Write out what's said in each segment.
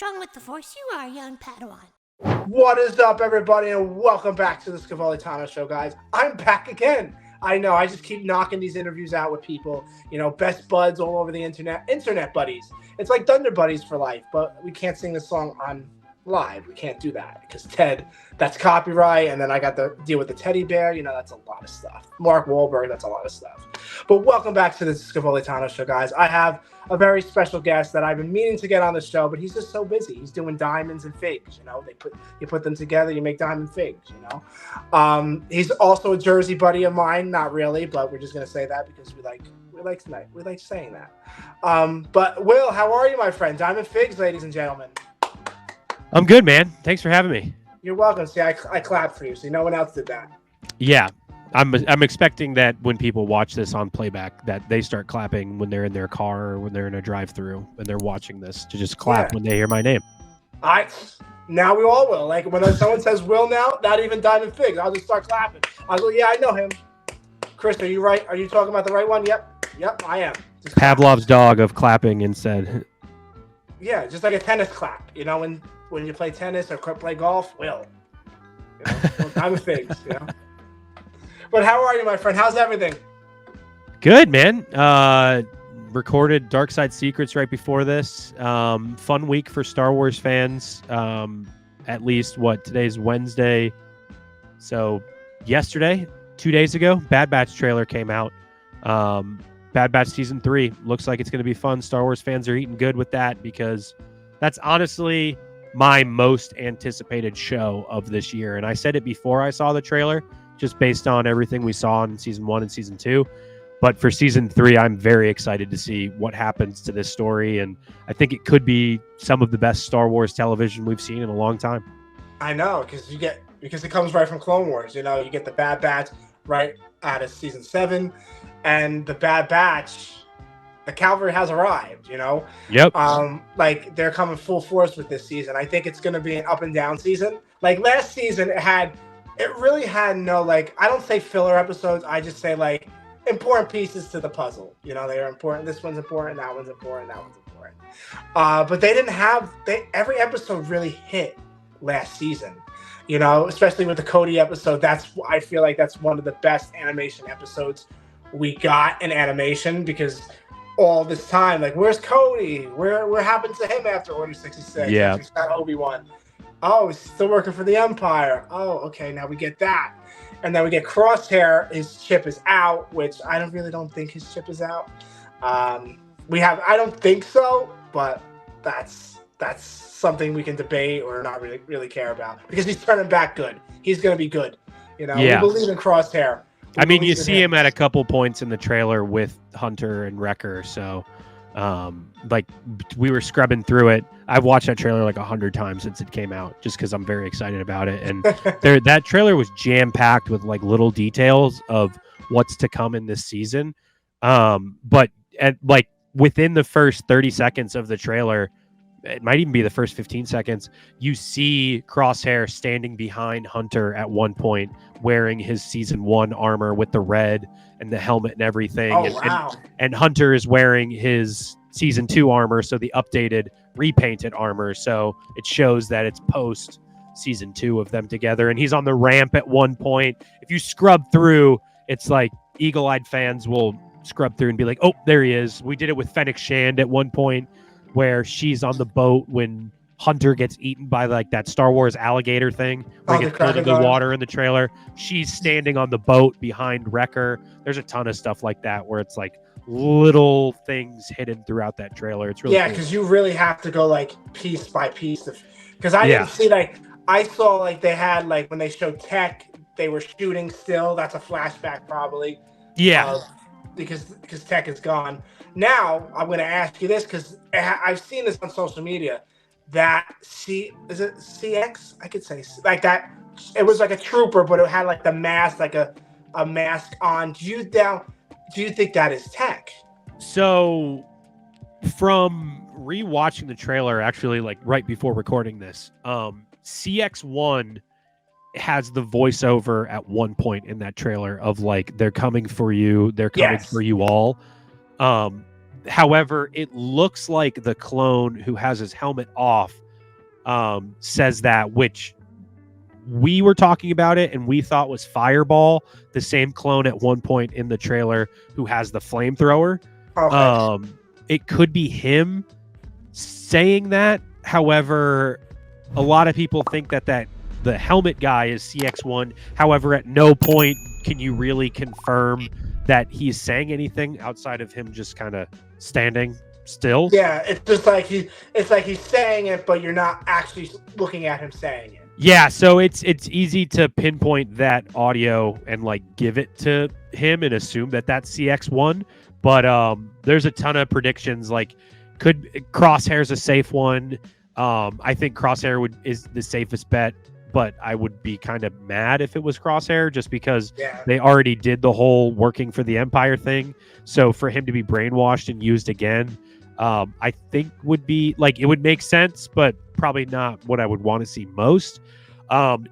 strong with the Force you are, young Padawan. What is up, everybody, and welcome back to the Scevoli Show, guys. I'm back again. I know, I just keep knocking these interviews out with people, best buds all over the internet buddies. It's like Thunder Buddies for life, but we can't sing the song on live. We can't do that because Ted, that's copyright, and then I got to deal with the teddy bear. That's a lot of stuff. Mark Wahlberg, that's a lot of stuff. But welcome back to the Scevoli Show, guys. I have a very special guest that I've been meaning to get on the show, but he's just so busy. He's doing diamonds and figs. You put them together, you make diamond figs. He's also a Jersey buddy of mine. Not really, but we're just gonna say that because we like saying that. But Will, how are you, my friend? Diamond figs, ladies and gentlemen. I'm good, man. Thanks for having me. You're welcome. See, I clapped for you, so no one else did that. Yeah, I'm expecting that when people watch this on playback, that they start clapping when they're in their car or when they're in a drive-through and they're watching this to just clap when they hear my name. Now we all will. Like when someone says Will now, not even Diamond Figs, I'll just start clapping. I'll go, yeah, I know him. Chris, are you right? Are you talking about the right one? Yep, I am. Just Pavlov's dog of clapping instead. Yeah, just like a tennis clap. When you play tennis or play golf, Will. Diamond Figs, But how are you, my friend? How's everything? Good, man. Recorded Dark Side Secrets right before this. Fun week for Star Wars fans. At least, today's Wednesday. So yesterday, 2 days ago, Bad Batch trailer came out. Bad Batch Season 3. Looks like it's going to be fun. Star Wars fans are eating good with that because that's honestly my most anticipated show of this year. And I said it before I saw the trailer, just based on everything we saw in Season 1 and Season 2. But for Season 3, I'm very excited to see what happens to this story. And I think it could be some of the best Star Wars television we've seen in a long time. I know, because it comes right from Clone Wars. You get the Bad Batch right out of Season 7. And the Bad Batch, the cavalry has arrived, Yep. They're coming full force with this season. I think it's going to be an up and down season. Like last season, it really had no, I don't say filler episodes. I just say, important pieces to the puzzle. They are important. This one's important. That one's important. That one's important. But they didn't have, every episode really hit last season, especially with the Cody episode. I feel like that's one of the best animation episodes we got in animation because all this time, where's Cody? Where happened to him after Order 66? Yeah. He's got Obi-Wan. Oh, he's still working for the Empire. Oh, okay, now we get that. And then we get Crosshair. His chip is out, which I don't think his chip is out. I don't think so, but that's something we can debate or not really care about because he's turning back good. He's going to be good. We believe in Crosshair. You see him at a couple points in the trailer with Hunter and Wrecker. So, we were scrubbing through it. I've watched that trailer 100 times since it came out, just because I'm very excited about it. And that trailer was jam packed with little details of what's to come in this season. But within the first 30 seconds of the trailer, it might even be the first 15 seconds, you see Crosshair standing behind Hunter at one point, wearing his Season 1 armor with the red and the helmet and everything. Oh, wow. And Hunter is wearing his Season 2 armor, so the updated, repainted armor. So it shows that it's post Season 2 of them together. And he's on the ramp at one point. If you scrub through, it's eagle-eyed fans will scrub through and be like, oh, there he is. We did it with Fennec Shand at one point, where she's on the boat when Hunter gets eaten by that Star Wars alligator thing where he gets pulled into the water in the trailer. She's standing on the boat behind Wrecker. There's a ton of stuff like that where it's little things hidden throughout that trailer. It's really cool. Because you really have to go piece by piece because I didn't see I saw they had when they showed Tech, they were shooting still. That's a flashback probably. Yeah. Because Tech is gone. Now, I'm going to ask you this because I've seen this on social media. Is it CX? I could say that. It was a trooper, but it had the mask, a mask on. Do you think that is Tech? So, from rewatching the trailer, actually, right before recording this, CX1 has the voiceover at one point in that trailer of they're coming for you, they're coming for you all. However, it looks like the clone who has his helmet off says that, which we were talking about it and we thought was Fireball, the same clone at one point in the trailer who has the flamethrower. Okay. It could be him saying that. However, a lot of people think that the helmet guy is CX1. However, at no point can you really confirm that he's saying anything outside of him just kind of standing still. Yeah, it's just like he's saying it, but you're not actually looking at him saying it. Yeah, so it's easy to pinpoint that audio and like give it to him and assume that that's CX1. But there's a ton of predictions. Like, could Crosshair's a safe one? I think Crosshair is the safest bet, but I would be kind of mad if it was Crosshair just because they already did the whole working for the Empire thing. So for him to be brainwashed and used again, I think would be like, it would make sense, but probably not what I would want to see most.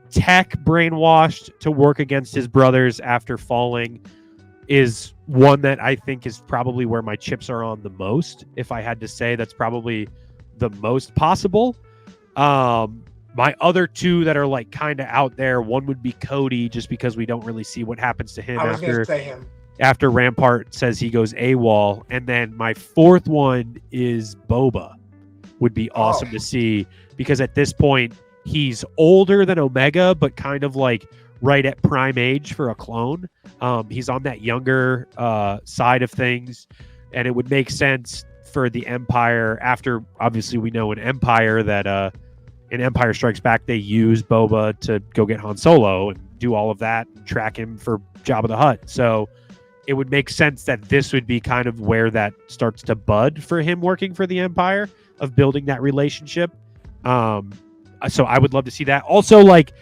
Tech brainwashed to work against his brothers after falling is one that I think is probably where my chips are on the most. If I had to say, that's probably the most possible. My other two that are like kind of out there, one would be Cody, just because we don't really see what happens to him after Rampart says he goes AWOL. And then my fourth one is Boba. Would be awesome to see, because at this point he's older than Omega, but kind of like right at prime age for a clone. He's on that younger side of things, and it would make sense for the Empire, after obviously we know in Empire that in Empire Strikes Back they use Boba to go get Han Solo and do all of that and track him for Jabba the Hutt. So it would make sense that this would be kind of where that starts to bud for him working for the Empire, of building that relationship. So I would love to see that. Also, like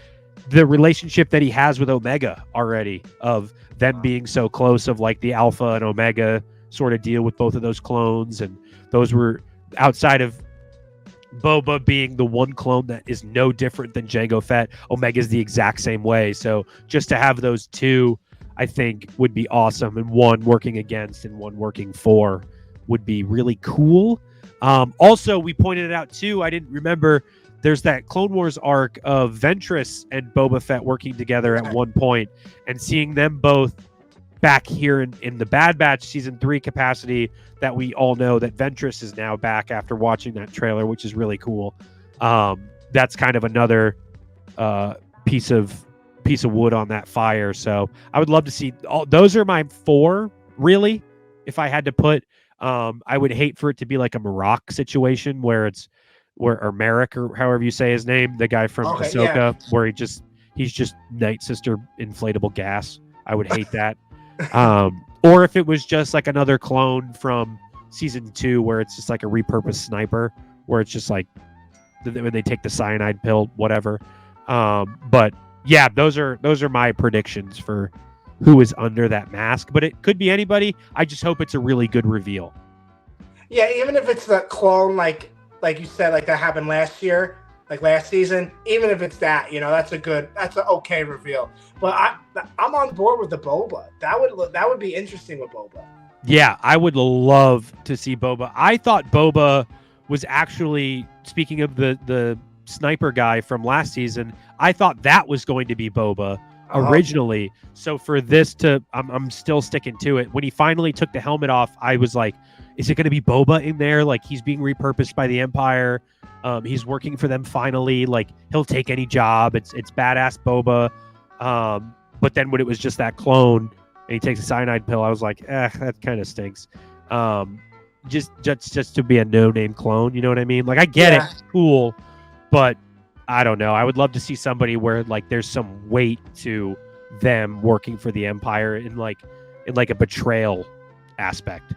the relationship that he has with Omega already, of them being so close, of like the Alpha and Omega sort of deal with both of those clones. And those were outside of Boba being the one clone that is no different than Jango Fett. Omega's the exact same way. So just to have those two, I think would be awesome. And one working against and one working for would be really cool. Also, we pointed it out too, I didn't remember, there's that Clone Wars arc of Ventress and Boba Fett working together at one point, and seeing them both back here in the Bad Batch season 3 capacity, that we all know that Ventress is now back after watching that trailer, which is really cool. That's kind of another piece of wood on that fire. So I would love to see those are my four, really. If I had to put, I would hate for it to be like a Marok situation or Merrick, or however you say his name, the guy from Ahsoka, where he's just Night Sister inflatable gas. I would hate that. Or if it was just like another clone from season 2, where it's just like a repurposed sniper, where it's just like when they take the cyanide pill, whatever. But yeah, those are my predictions for who is under that mask. But it could be anybody. I just hope it's a really good reveal. Yeah, even if it's the clone, like you said, like that happened last year, like last season, even if it's that, that's an okay reveal. But I'm on board with the Boba. That would be interesting with Boba. Yeah, I would love to see Boba. I thought Boba was actually, speaking of the sniper guy from last season, I thought that was going to be Boba originally. So for this I'm still sticking to it. When he finally took the helmet off, I was like, is it going to be Boba in there? Like, he's being repurposed by the Empire. He's working for them finally. Like, he'll take any job. It's badass Boba. But then when it was just that clone and he takes a cyanide pill, I was like, that kind of stinks. Just to be a no-name clone, you know what I mean? Like, I get it, cool, but I don't know. I would love to see somebody where like there's some weight to them working for the Empire in like a betrayal aspect.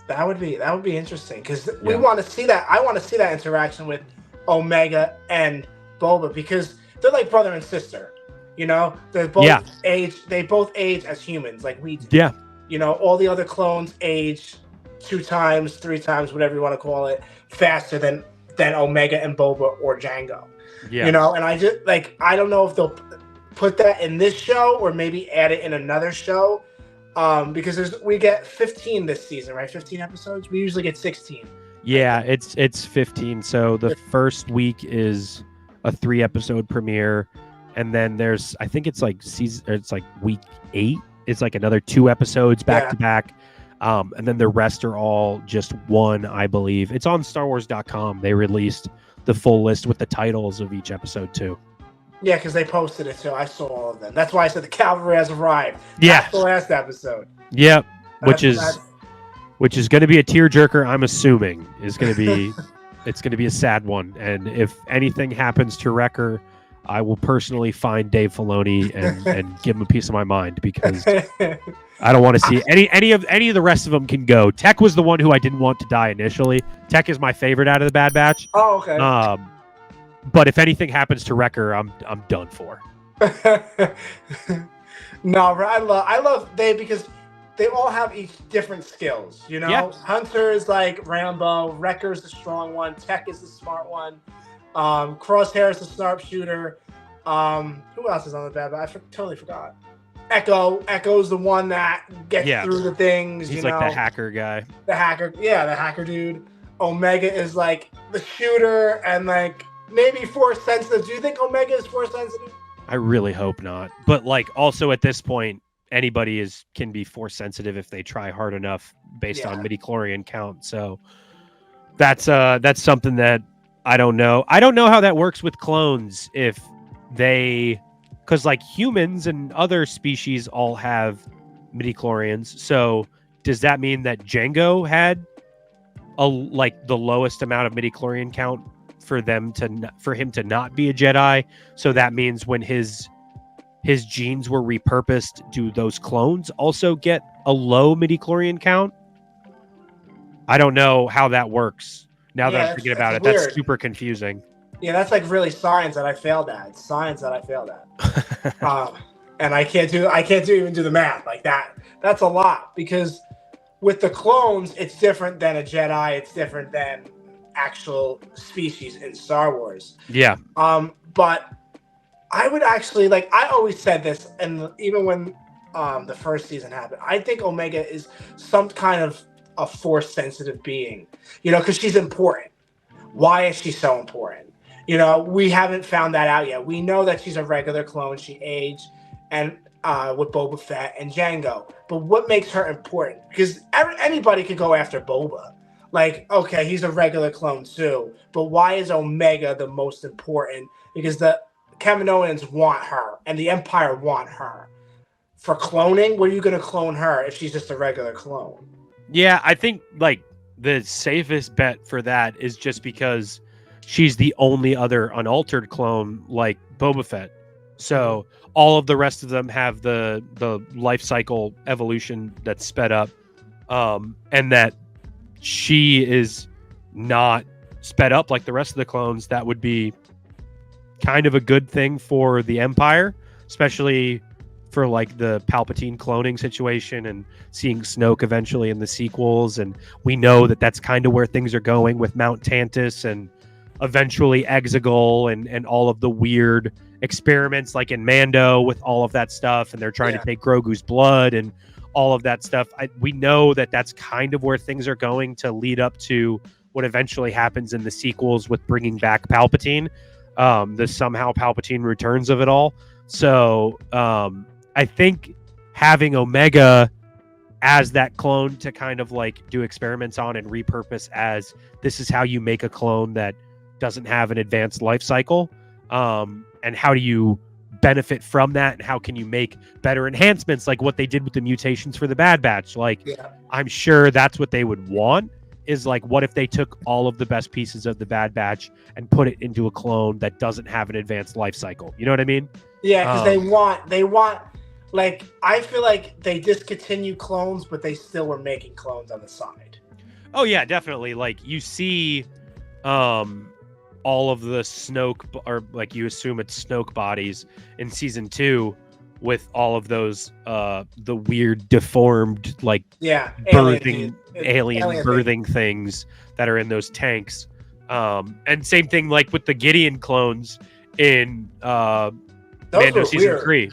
That would be interesting, because we want to see that. I want to see that interaction with Omega and Boba, because they're like brother and sister. They're both They both age as humans, like we do. Yeah. All the other clones age 2 times, 3 times, whatever you want to call it, faster than Omega and Boba or Jango. Yeah. And I just I don't know if they'll put that in this show or maybe add it in another show. Because we get 15 this season, right? 15 episodes. We usually get 16. Yeah, it's 15. So the first week is a 3-episode premiere, and then there's, I think it's like week 8. It's like another 2 episodes back to back. And then the rest are all just one, I believe. It's on StarWars.com. They released the full list with the titles of each episode too. Yeah, because they posted it too. I saw all of them. That's why I said the cavalry has arrived. Yeah, that's the last episode. Yep, which is going to be a tearjerker. I'm assuming is going to be it's going to be a sad one. And if anything happens to Wrecker, I will personally find Dave Filoni and give him a piece of my mind, because I don't want to see any of the rest of them can go. Tech was the one who I didn't want to die initially. Tech is my favorite out of the Bad Batch. Oh, okay. But if anything happens to Wrecker, I'm done for. No, I love Dave, because they all have each different skills. You know, yeah. Hunter is like Rambo. Wrecker's the strong one. Tech is the smart one. Crosshair is the sharpshooter. Who else is on the Bad Batch? Totally forgot. Echo's the one that gets through the things. He's like the hacker guy. The hacker dude. Omega is like the shooter and like maybe force sensitive. Do you think Omega is force sensitive? I really hope not. But like also at this point, anybody can be force sensitive if they try hard enough based on midichlorian count. So that's something that I don't know. I don't know how that works with clones, if they, because like humans and other species all have midichlorians. So does that mean that Jango had the lowest amount of midichlorian count for him to not be a Jedi? So that means when his genes were repurposed, do those clones also get a low midichlorian count? I don't know how that works. Now that I'm thinking about it, weird. That's super confusing. Yeah, that's like really science that I failed at. It's science that I failed at. And I can't even do the math like that. That's a lot, because with the clones, it's different than a Jedi. It's different than actual species in Star Wars. Yeah. But I would actually, like, I always said this, and even when the first season happened, I think Omega is some kind of a force sensitive being, you know, because she's important. Why is she so important? You know, we haven't found that out yet. We know that she's a regular clone. She aged and with Boba Fett and Jango. But what makes her important? Because anybody could go after Boba. Like, okay, he's a regular clone too. But why is Omega the most important? Because the Kaminoans want her and the Empire want her. For cloning, where are you going to clone her if she's just a regular clone? Yeah, I think like the safest bet for that is just because she's the only other unaltered clone like Boba Fett. So all of the rest of them have the life cycle evolution that's sped up, and that she is not sped up like the rest of the clones. That would be kind of a good thing for the Empire, especially for like the Palpatine cloning situation and seeing Snoke eventually in the sequels. And we know that that's kind of where things are going with Mount Tantus and eventually Exegol and all of the weird experiments like in Mando with all of that stuff. And they're trying to take Grogu's blood and all of that stuff. We know that that's kind of where things are going to lead up to what eventually happens in the sequels with bringing back Palpatine, the somehow Palpatine returns of it all. So I think having Omega as that clone to kind of like do experiments on and repurpose as this is how you make a clone that doesn't have an advanced life cycle, and how do you benefit from that, and how can you make better enhancements like what they did with the mutations for the Bad Batch. I'm sure that's what they would want, is like, what if they took all of the best pieces of the Bad Batch and put it into a clone that doesn't have an advanced life cycle? You know what I mean? Yeah, because they want like, I feel like they discontinued clones, but they still were making clones on the side. Oh yeah, definitely. Like you see all of the Snoke, or like you assume it's Snoke bodies in season 2 with all of those the weird deformed like alien birthing things that are in those tanks. And same thing like with the Gideon clones in Mando season 3.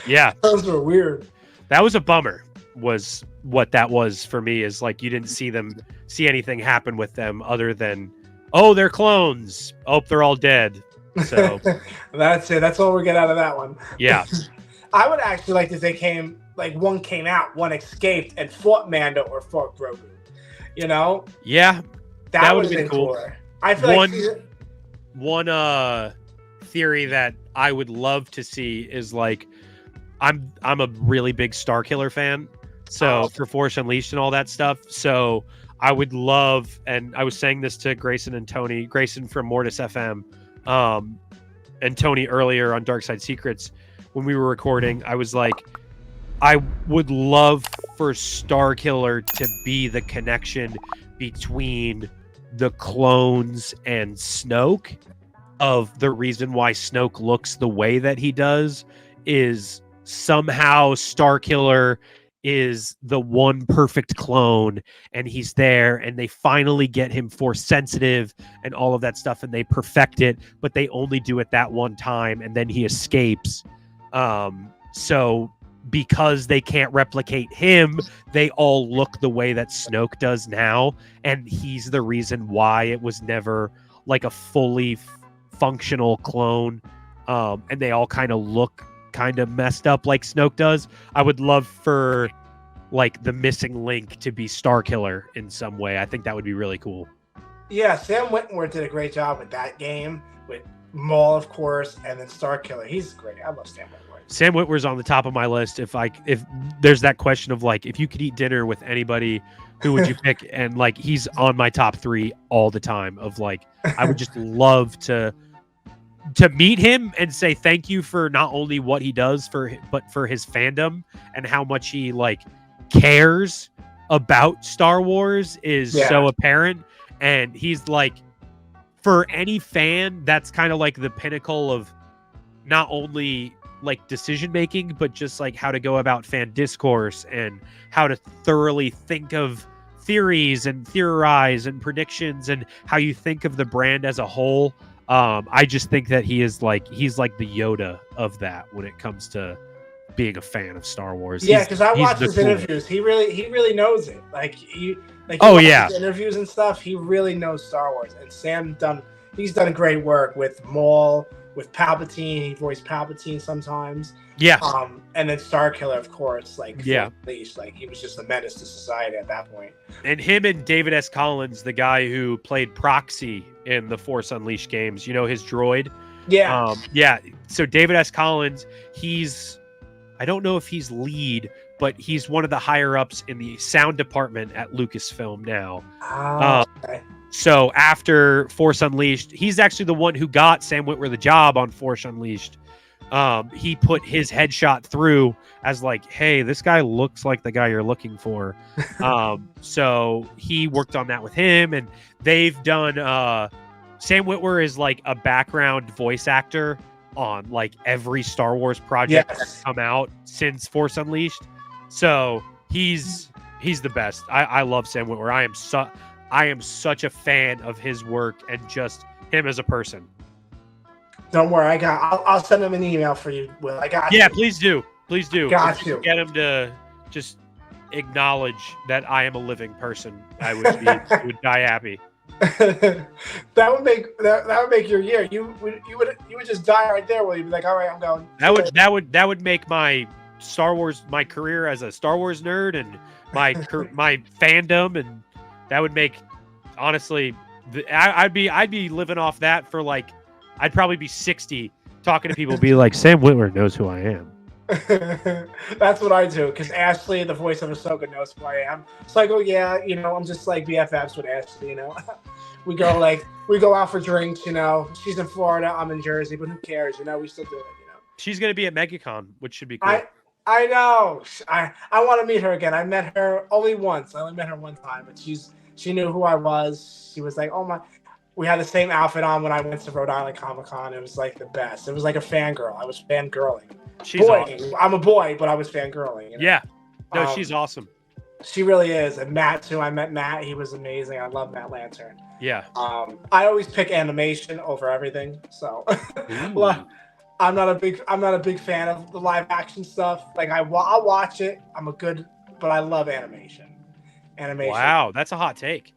Yeah, those were weird. That was a bummer. was what that was for me. Is like you didn't see anything happen with them other than, oh, they're clones. Oh, they're all dead. So that's it. That's all we get out of that one. yeah. I would actually like to say one came out, one escaped and fought Mando or fought Grogu. You know? Yeah. That would have been cool. Cooler. I feel one theory that I would love to see is like I'm a really big Starkiller fan. So for Force Unleashed and all that stuff. So I would love, and I was saying this to Grayson and Tony, Grayson from Mortis FM, and Tony earlier on Dark Side Secrets when we were recording. I was like, I would love for Starkiller to be the connection between the clones and Snoke. Of the reason why Snoke looks the way that he does is somehow Starkiller is the one perfect clone, and he's there, and they finally get him Force sensitive and all of that stuff, and they perfect it, but they only do it that one time, and then he escapes. So because they can't replicate him, they all look the way that Snoke does now, and he's the reason why it was never like a fully functional clone, and they all kind of look kind of messed up like Snoke does. I would love for like the missing link to be Starkiller in some way. I think that would be really cool. Yeah, Sam Witwer did a great job with that game, with Maul, of course, and then Starkiller. He's great. I love Sam Witwer. Sam Witwer's on the top of my list. If there's that question of like, if you could eat dinner with anybody, who would you pick? And like, he's on my top 3 all the time. Of like, I would just love to meet him and say thank you for not only what he does but for his fandom and how much he like cares about Star Wars is so apparent. And he's like, for any fan, that's kind of like the pinnacle of not only like decision making, but just like how to go about fan discourse and how to thoroughly think of theories and theorize and predictions and how you think of the brand as a whole. I just think that he's like the Yoda of that when it comes to being a fan of Star Wars. Yeah, because I watched his interviews. He really knows it. His interviews and stuff. He really knows Star Wars. And he's done great work with Maul, with Palpatine. He voiced Palpatine sometimes. Yeah. And then Starkiller, of course. Least, like he was just a menace to society at that point. And him and David S. Collins, the guy who played Proxy in the Force Unleashed games, you know, his droid. Yeah. So David S. Collins, I don't know if he's lead, but he's one of the higher ups in the sound department at Lucasfilm now. Okay. So after Force Unleashed, he's actually the one who got Sam Witwer the job on Force Unleashed. He put his headshot through as like, hey, this guy looks like the guy you're looking for. So he worked on that with him, and they've done Sam Witwer is like a background voice actor on like every Star Wars project that's come out since Force Unleashed. So he's the best. I love Sam Witwer. I am such a fan of his work and just him as a person. Don't worry, I'll send him an email for you, Will. I got you. Yeah, please do. Got you. Get him to just acknowledge that I am a living person. I would die happy. that would make your year. You would just die right there. Will you be like, all right, I'm going. That would make my Star Wars, my career as a Star Wars nerd, and my fandom, and that would make, honestly, I'd be living off that for like, I'd probably be 60 talking to people, be like, Sam Witwer knows who I am. That's what I do, because Ashley, the voice of Ahsoka, knows who I am. So I go, yeah, I'm just like BFFs with Ashley, We go out for drinks, She's in Florida, I'm in Jersey, but who cares, we still do it, She's going to be at MegaCon, which should be cool. I know. I want to meet her again. I met her only once. I only met her one time, but she knew who I was. She was like, oh my. We had the same outfit on when I went to Rhode Island Comic Con. It was like the best. It was like a fangirl. I was fangirling. She's awesome. I'm a boy, but I was fangirling. Yeah. No, she's awesome. She really is. And Matt too. I met Matt. He was amazing. I love Matt Lantern. Yeah. I always pick animation over everything. So I'm not a big fan of the live action stuff. Like I'll watch it. I'm a good but I love animation. Wow, that's a hot take.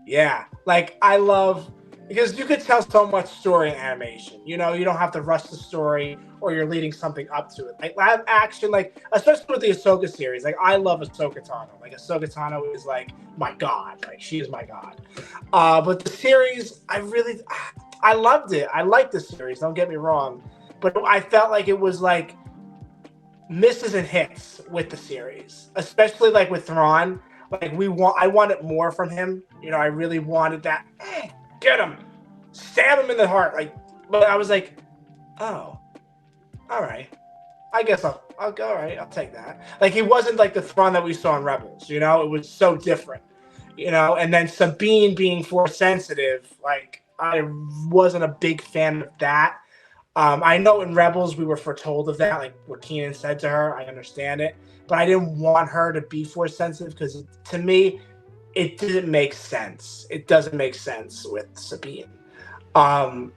Yeah, like I love because you could tell so much story in animation. You know, you don't have to rush the story or you're leading something up to it. Like live action, like especially with the Ahsoka series. Like I love Ahsoka Tano. Like Ahsoka Tano is like my god. Like she is my god. But the series, I loved it. I liked the series. Don't get me wrong, but I felt like it was like misses and hits with the series, especially like with Thrawn. Like I wanted more from him. You know, I really wanted that. Get him, stab him in the heart. Like, but I was like, oh, all right. I guess I'll go. All right, I'll take that. Like, he wasn't like the Thrawn that we saw in Rebels. You know, it was so different. You know, and then Sabine being force sensitive. Like, I wasn't a big fan of that. I know in Rebels we were foretold of that, like what Keenan said to her. I understand it, but I didn't want her to be force sensitive because to me, it didn't make sense. It doesn't make sense with Sabine. Balin,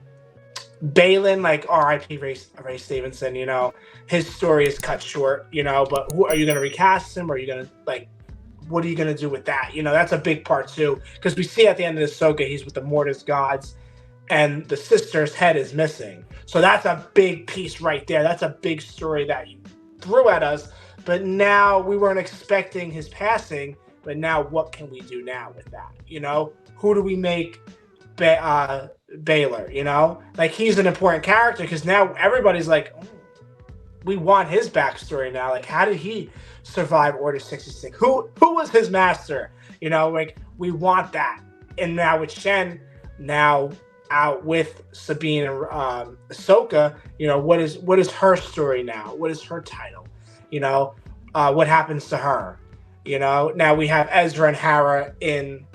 like R.I.P. Ray Stevenson, you know, his story is cut short, you know, but who are you going to recast him? Or are you going to, like, what are you going to do with that? You know, that's a big part too, because we see at the end of Ahsoka, he's with the Mortis gods and the sister's head is missing. So that's a big piece right there. That's a big story that you threw at us. But now we weren't expecting his passing. But now what can we do now with that? You know, who do we make Baylor? You know, like he's an important character because now everybody's like, oh, we want his backstory now. Like, how did he survive Order 66? Who was his master? You know, like we want that. And now with Shen now out with Sabine and Ahsoka, you know, what is her story now? What is her title? You know, what happens to her? You know, now we have Ezra and Hera in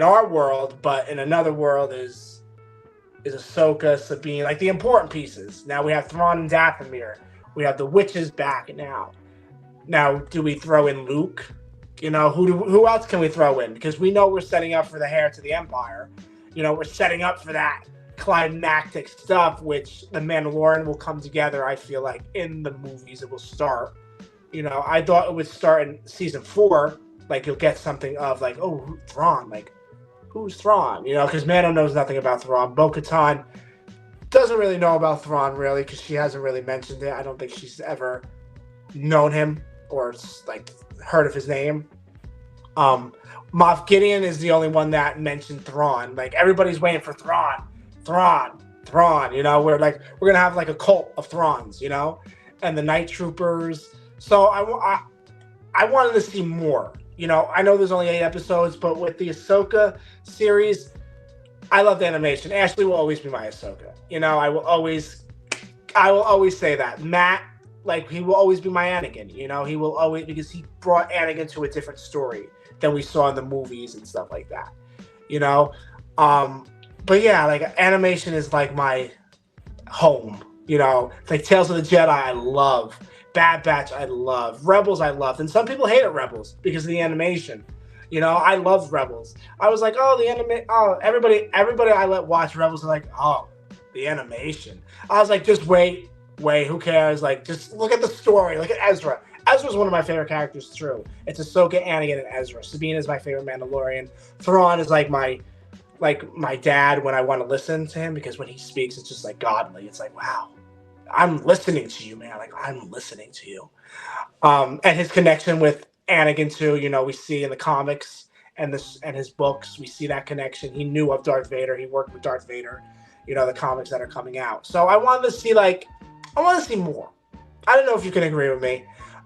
our world, but in another world is Ahsoka, Sabine, like the important pieces. Now we have Thrawn and Dathomir. We have the witches back now. Now, do we throw in Luke? You know, who else can we throw in? Because we know we're setting up for the heir to the Empire. You know, we're setting up for that climactic stuff, which the Mandalorian will come together. I feel like in the movies it will start. You know, I thought it would start in season 4. Like you'll get something of like, oh, Thrawn. Like, who's Thrawn? You know, because Mando knows nothing about Thrawn. Bo-Katan doesn't really know about Thrawn really because she hasn't really mentioned it. I don't think she's ever known him or like heard of his name. Moff Gideon is the only one that mentioned Thrawn. Like everybody's waiting for Thrawn. You know, we're gonna have like a cult of Thrawns. You know, and the Night Troopers. So I wanted to see more. You know, I know there's only 8 episodes, but with the Ahsoka series, I love the animation. Ashley will always be my Ahsoka. You know, I will always say that. Matt, like, he will always be my Anakin. You know, he will always, because he brought Anakin to a different story than we saw in the movies and stuff like that. You know, but yeah, like animation is like my home. You know, like Tales of the Jedi, I love. Bad Batch, I love. Rebels, I loved. And some people hated Rebels because of the animation. You know, I love Rebels. I was like, everybody I let watch Rebels are like, oh, the animation. I was like, just wait, who cares? Like, just look at the story. Look at Ezra. Ezra's one of my favorite characters, true. It's Ahsoka, Anakin, and Ezra. Sabine is my favorite Mandalorian. Thrawn is like my dad when I want to listen to him because when he speaks, it's just like godly. It's like, wow. I'm listening to you, man. Like, I'm listening to you. And his connection with Anakin, too, you know, we see in the comics and his books, we see that connection. He knew of Darth Vader. He worked with Darth Vader, you know, the comics that are coming out. So I want to see more. I don't know if you can agree with me.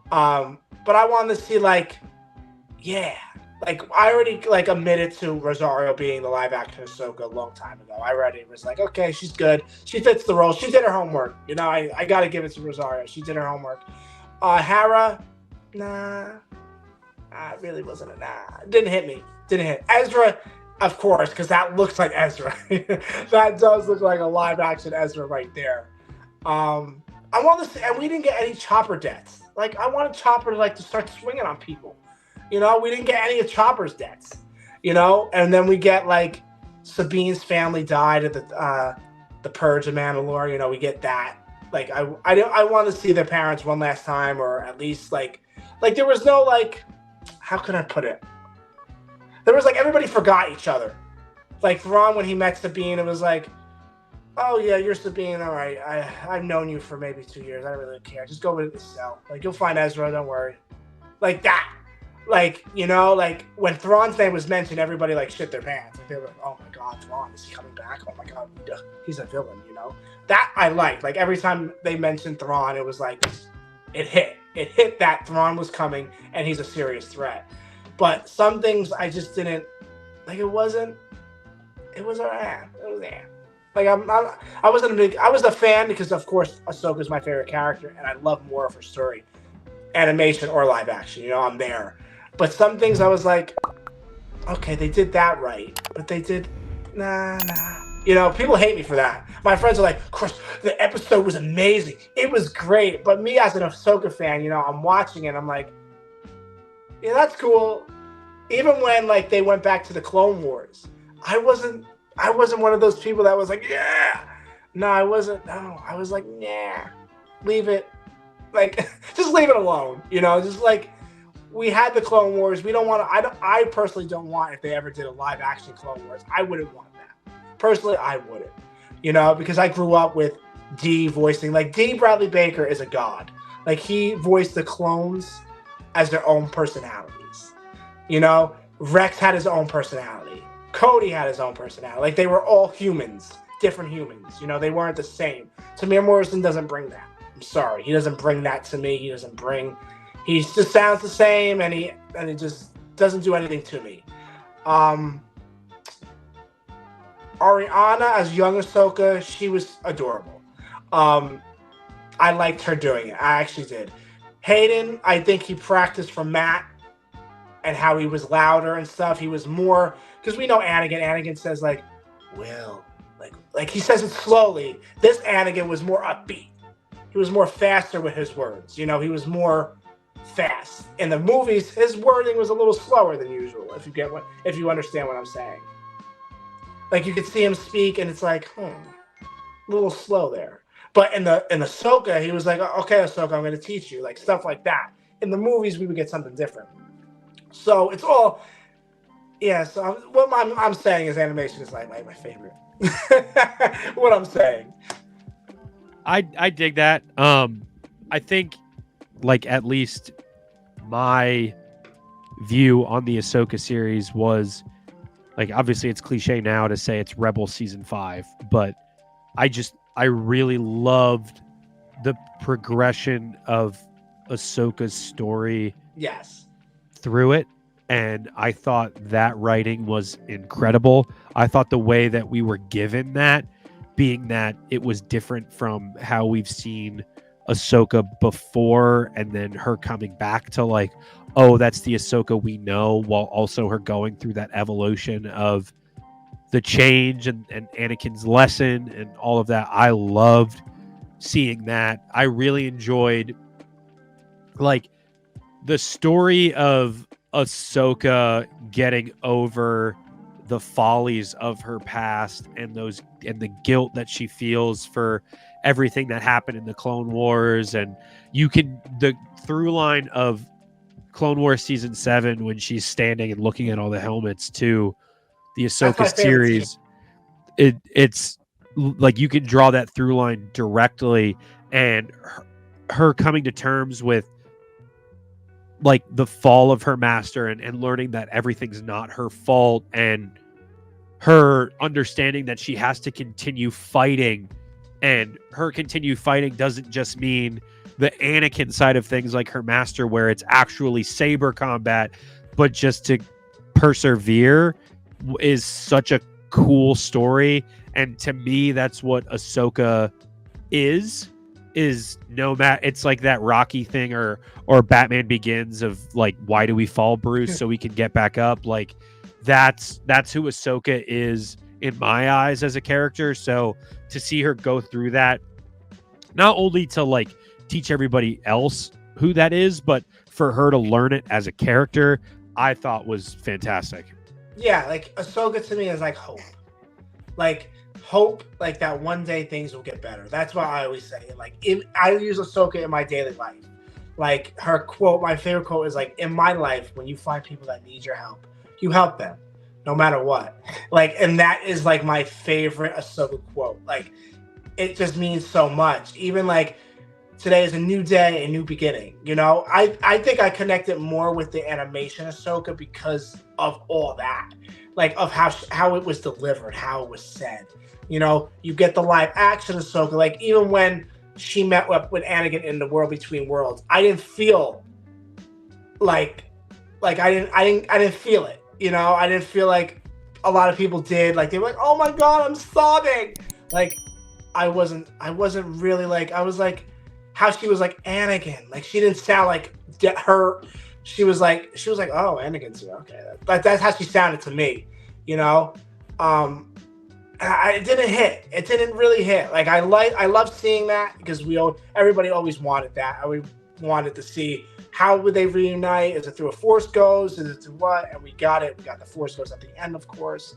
But I wanted to see, like, yeah. Like, I already, like, admitted to Rosario being the live-action Ahsoka a long time ago. I already was like, okay, she's good. She fits the role. She did her homework. You know, I got to give it to Rosario. She did her homework. Hera, nah. It really wasn't a nah. It didn't hit me. Didn't hit. Ezra, of course, because that looks like Ezra. That does look like a live-action Ezra right there. I want to see, and we didn't get any Chopper deaths. Like, I wanted Chopper to, like, to start swinging on people. You know, we didn't get any of Chopper's deaths, you know, and then we get like Sabine's family died at the Purge of Mandalore. You know, we get that. Like I want to see their parents one last time, or at least like there was no like, how can I put it? There was like everybody forgot each other. Like Thrawn, when he met Sabine, it was like, oh yeah, you're Sabine. All right, I've known you for maybe 2 years. I don't really care. Just go with the cell. Like you'll find Ezra. Don't worry. Like that. Like, you know, like when Thrawn's name was mentioned, everybody like shit their pants. Like they were like, oh my god, Thrawn, is he coming back? Oh my god, he's a villain. You know, that I liked. Like every time they mentioned Thrawn, it was like it hit that Thrawn was coming and he's a serious threat. But some things I just didn't like. It was alright. It was there. Like I was a fan because of course Ahsoka's my favorite character and I love more of her story, animation or live action. You know, I'm there. But some things I was like, okay, they did that right, but they did nah. You know, people hate me for that. My friends are like, Chris, the episode was amazing. It was great. But me as an Ahsoka fan, you know, I'm watching it. I'm like, yeah, that's cool. Even when like they went back to the Clone Wars, I wasn't one of those people that was like, yeah. No, I wasn't. No, I was like, nah, leave it. Like, just leave it alone. You know, just like we had the Clone Wars. We don't want to. I personally don't want if they ever did a live action Clone Wars. I wouldn't want that. Personally, I wouldn't. You know, because I grew up with D voicing. Like D. Bradley Baker is a god. Like he voiced the clones as their own personalities. You know, Rex had his own personality. Cody had his own personality. Like they were all humans, different humans. You know, they weren't the same. Tamir Morrison doesn't bring that. I'm sorry, he doesn't bring that to me. He just sounds the same, and he just doesn't do anything to me. Ariana as young Ahsoka, she was adorable. I liked her doing it. I actually did. Hayden, I think he practiced from Matt and how he was louder and stuff. He was more, because we know Anakin. Anakin says like, well, like he says it slowly. This Anakin was more upbeat. He was more faster with his words. You know, he was more fast. In the movies, his wording was a little slower than usual. If you understand what I'm saying. Like you could see him speak, and it's like, a little slow there. But in Ahsoka, he was like, okay, Ahsoka, I'm going to teach you, like stuff like that. In the movies, we would get something different. So it's all, yeah. So what I'm saying is animation is like my favorite. What I'm saying. I dig that. I think, like, at least my view on the Ahsoka series was, like, obviously it's cliche now to say it's Rebel season 5, but I really loved the progression of Ahsoka's story. Yes. Through it. And I thought that writing was incredible. I thought the way that we were given that, being that it was different from how we've seen Ahsoka before, and then her coming back to like, oh, that's the Ahsoka we know, while also her going through that evolution of the change and Anakin's lesson and all of that. I loved seeing that. I really enjoyed like the story of Ahsoka getting over the follies of her past and the guilt that she feels for everything that happened in the Clone Wars. And the through line of Clone Wars season 7, when she's standing and looking at all the helmets, to the Ahsoka series, it's like you can draw that through line directly, and her coming to terms with like the fall of her master and learning that everything's not her fault, and her understanding that she has to continue fighting, and her continue fighting doesn't just mean the Anakin side of things like her master, where it's actually saber combat, but just to persevere, is such a cool story. And to me, that's what Ahsoka is no matter, it's like that Rocky thing or Batman Begins of like, why do we fall, Bruce? So we can get back up. Like that's who Ahsoka is in my eyes as a character. So to see her go through that, not only to like teach everybody else who that is, but for her to learn it as a character, I thought was fantastic. Yeah, like Ahsoka to me is like hope. Like hope like that one day things will get better. That's what I always say. Like I use Ahsoka in my daily life. Like her quote, my favorite quote is like, in my life, when you find people that need your help, you help them no matter what. Like, and that is like my favorite Ahsoka quote. Like, it just means so much. Even like today is a new day, a new beginning. You know, I think I connect it more with the animation Ahsoka because of all that. Like of how it was delivered, how it was said. You know, you get the live action Ahsoka. Like even when she met with Anakin in the World Between Worlds, I didn't feel like I didn't feel it. You know, I didn't feel like a lot of people did. Like they were like, "Oh my god, I'm sobbing." Like I wasn't really like. I was like how she was like Anakin. Like she didn't sound like her. She was like, "Oh, Anakin's here." Okay, that's how she sounded to me. You know. It didn't hit. It didn't really hit. Like I love seeing that because everybody always wanted that. I wanted to see how would they reunite. Is it through a Force Ghost? Is it through what? And we got it. We got the Force Ghost at the end, of course.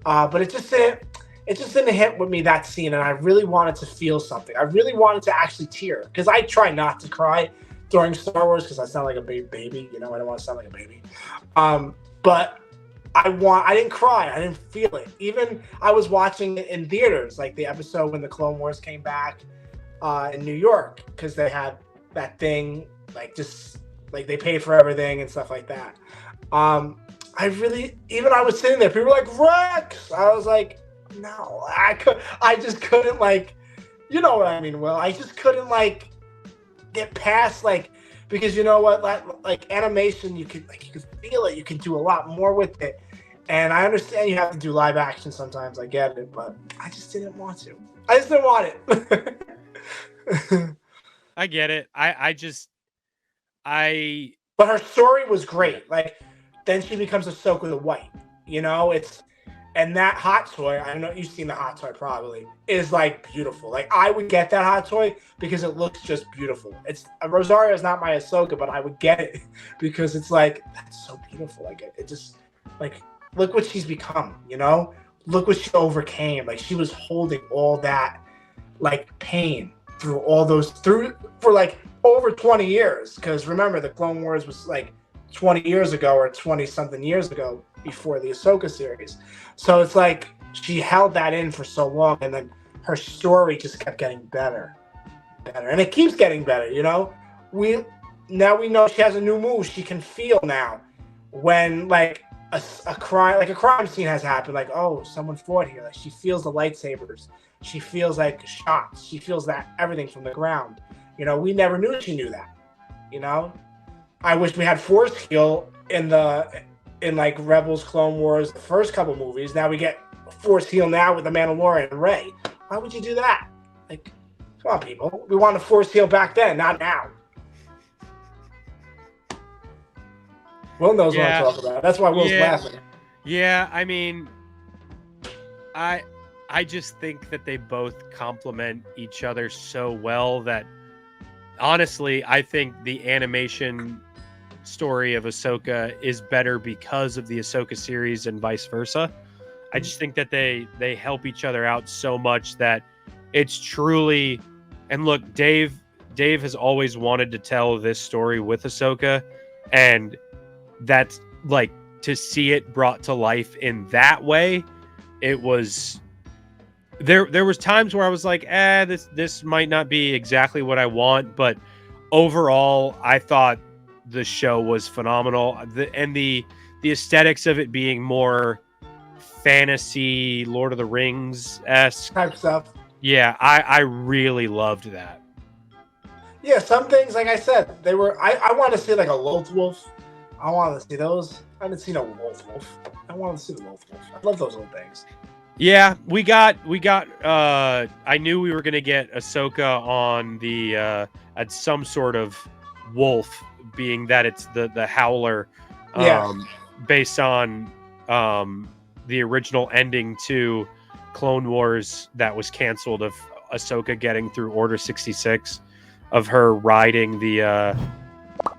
But it just didn't hit with me, that scene, and I really wanted to feel something. I really wanted to actually tear because I try not to cry during Star Wars because I sound like a baby. You know, I don't want to sound like a baby. But I didn't cry. I didn't feel it. Even I was watching it in theaters, like the episode when the Clone Wars came back in New York, because they had that thing, like just like they paid for everything and stuff like that. I was sitting there. People were like, "Rex!" I was like, "No, I just couldn't like, you know what I mean? Well, I just couldn't like get past like." Because you know what, like animation, you can feel it. You can do a lot more with it, and I understand you have to do live action sometimes. I get it, but I just didn't want to. I just didn't want it. I get it. But her story was great. Like then she becomes Ahsoka the White. You know, and that hot toy, I know you've seen the hot toy probably, is like beautiful. Like I would get that hot toy because it looks just beautiful. It's Rosario is not my Ahsoka, but I would get it because it's like, that's so beautiful. Like it just like, look what she's become, you know? Look what she overcame. Like she was holding all that like pain through all those for like over 20 years. Because remember, the Clone Wars was like 20 years ago or 20 something years ago before the Ahsoka series. So it's like she held that in for so long, and then her story just kept getting better, and it keeps getting better. You know, we know she has a new move. She can feel now when like a crime scene has happened. Like, oh, someone fought here. Like she feels the lightsabers. She feels like shots. She feels that everything from the ground. You know, we never knew she knew that. You know, I wish we had Force Heal in like Rebels, Clone Wars, the first couple movies. Now we get Force Heal now with the Mandalorian and Rey. Why would you do that? Like, come on, people. We wanted Force Heal back then, not now. Will knows what I'm talking about. That's why Will's laughing. Yeah, I mean, I just think that they both complement each other so well that honestly, I think the animation story of Ahsoka is better because of the Ahsoka series and vice versa. I just think that they help each other out so much that it's truly, and look, Dave has always wanted to tell this story with Ahsoka, and that's like to see it brought to life in that way. It was there was times where I was like, this might not be exactly what I want, but overall I thought the show was phenomenal. The aesthetics of it being more fantasy, Lord of the Rings-esque type stuff. Yeah, I really loved that. Yeah, some things, like I said, they were. I want to see like a Loth Wolf. I want to see those. I haven't seen a Loth Wolf. I want to see the Loth Wolf. I love those little things. Yeah, we got. I knew we were gonna get Ahsoka on the at some sort of wolf, being that it's the Howler, based on the original ending to Clone Wars that was canceled, of Ahsoka getting through Order 66, of her riding the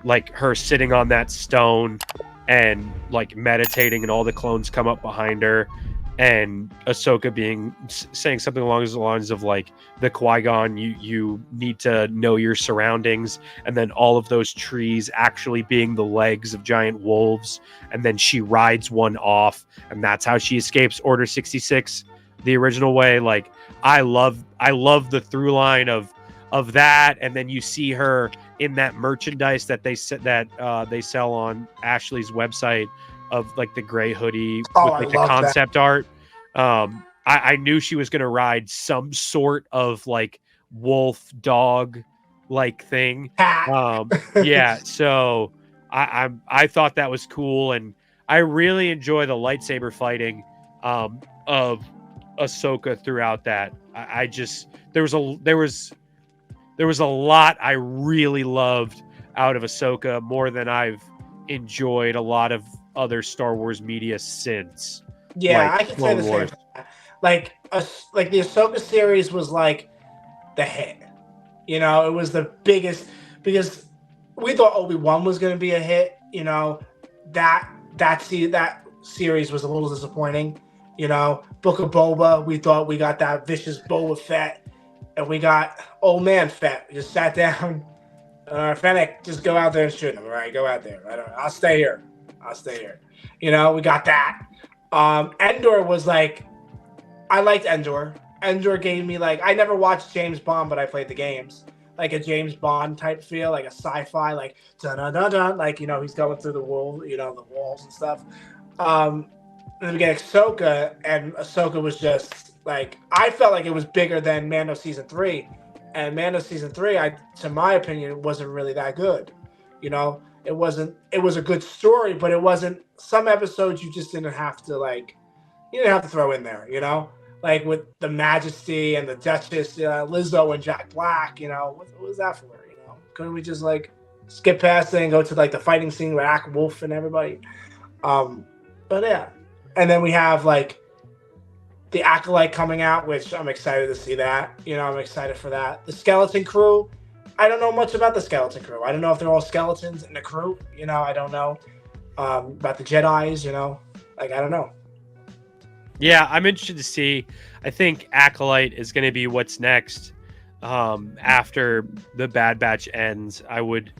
like her sitting on that stone and like meditating, and all the clones come up behind her. and Ahsoka saying something along the lines of like the Qui-Gon, you need to know your surroundings, and then all of those trees actually being the legs of giant wolves, and then she rides one off, and that's how she escapes Order 66 the original way. Like I love the through line of that, and then you see her in that merchandise that they sell on Ashley's website of like the gray hoodie with like the concept art. I knew she was going to ride some sort of like wolf dog like thing. Yeah. So I thought that was cool. And I really enjoy the lightsaber fighting, of Ahsoka throughout that. I just, there was a lot I really loved out of Ahsoka, more than I've enjoyed a lot of other Star Wars media since. Yeah, like I can say the same. Like the Ahsoka series was like the hit. You know, it was the biggest, because we thought Obi-Wan was going to be a hit. You know, that series was a little disappointing. You know, Book of Boba, we thought we got that vicious Boba Fett, and we got old man Fett. We just sat down. Fennec, just go out there and shoot him. All right, go out there. I'll stay here. You know, we got that. Endor was like, I liked Endor. Endor gave me like, I never watched James Bond, but I played the games. Like a James Bond type feel, like a sci-fi, like dun dun dun dun, like, you know, he's going through the wall, you know, the walls and stuff. And then we get Ahsoka, and Ahsoka was just like, I felt like it was bigger than Mando season 3, and Mando season 3, to my opinion, wasn't really that good. You know, it was a good story, but it wasn't. Some episodes you just didn't have to throw in there, you know, like with the Majesty and the Duchess, Lizzo and Jack Black, you know, what was that for? You know, couldn't we just like skip past it and go to like the fighting scene with Ack Wolf and everybody? But yeah, and then we have like the Acolyte coming out, which I'm excited to see that. You know, I'm excited for that. The Skeleton Crew, I don't know much about the Skeleton Crew. I don't know if they're all skeletons in the crew. You know, I don't know about the Jedis. You know, like I don't know. Yeah, I'm interested to see. I think Acolyte is going to be what's next after the Bad Batch ends. I would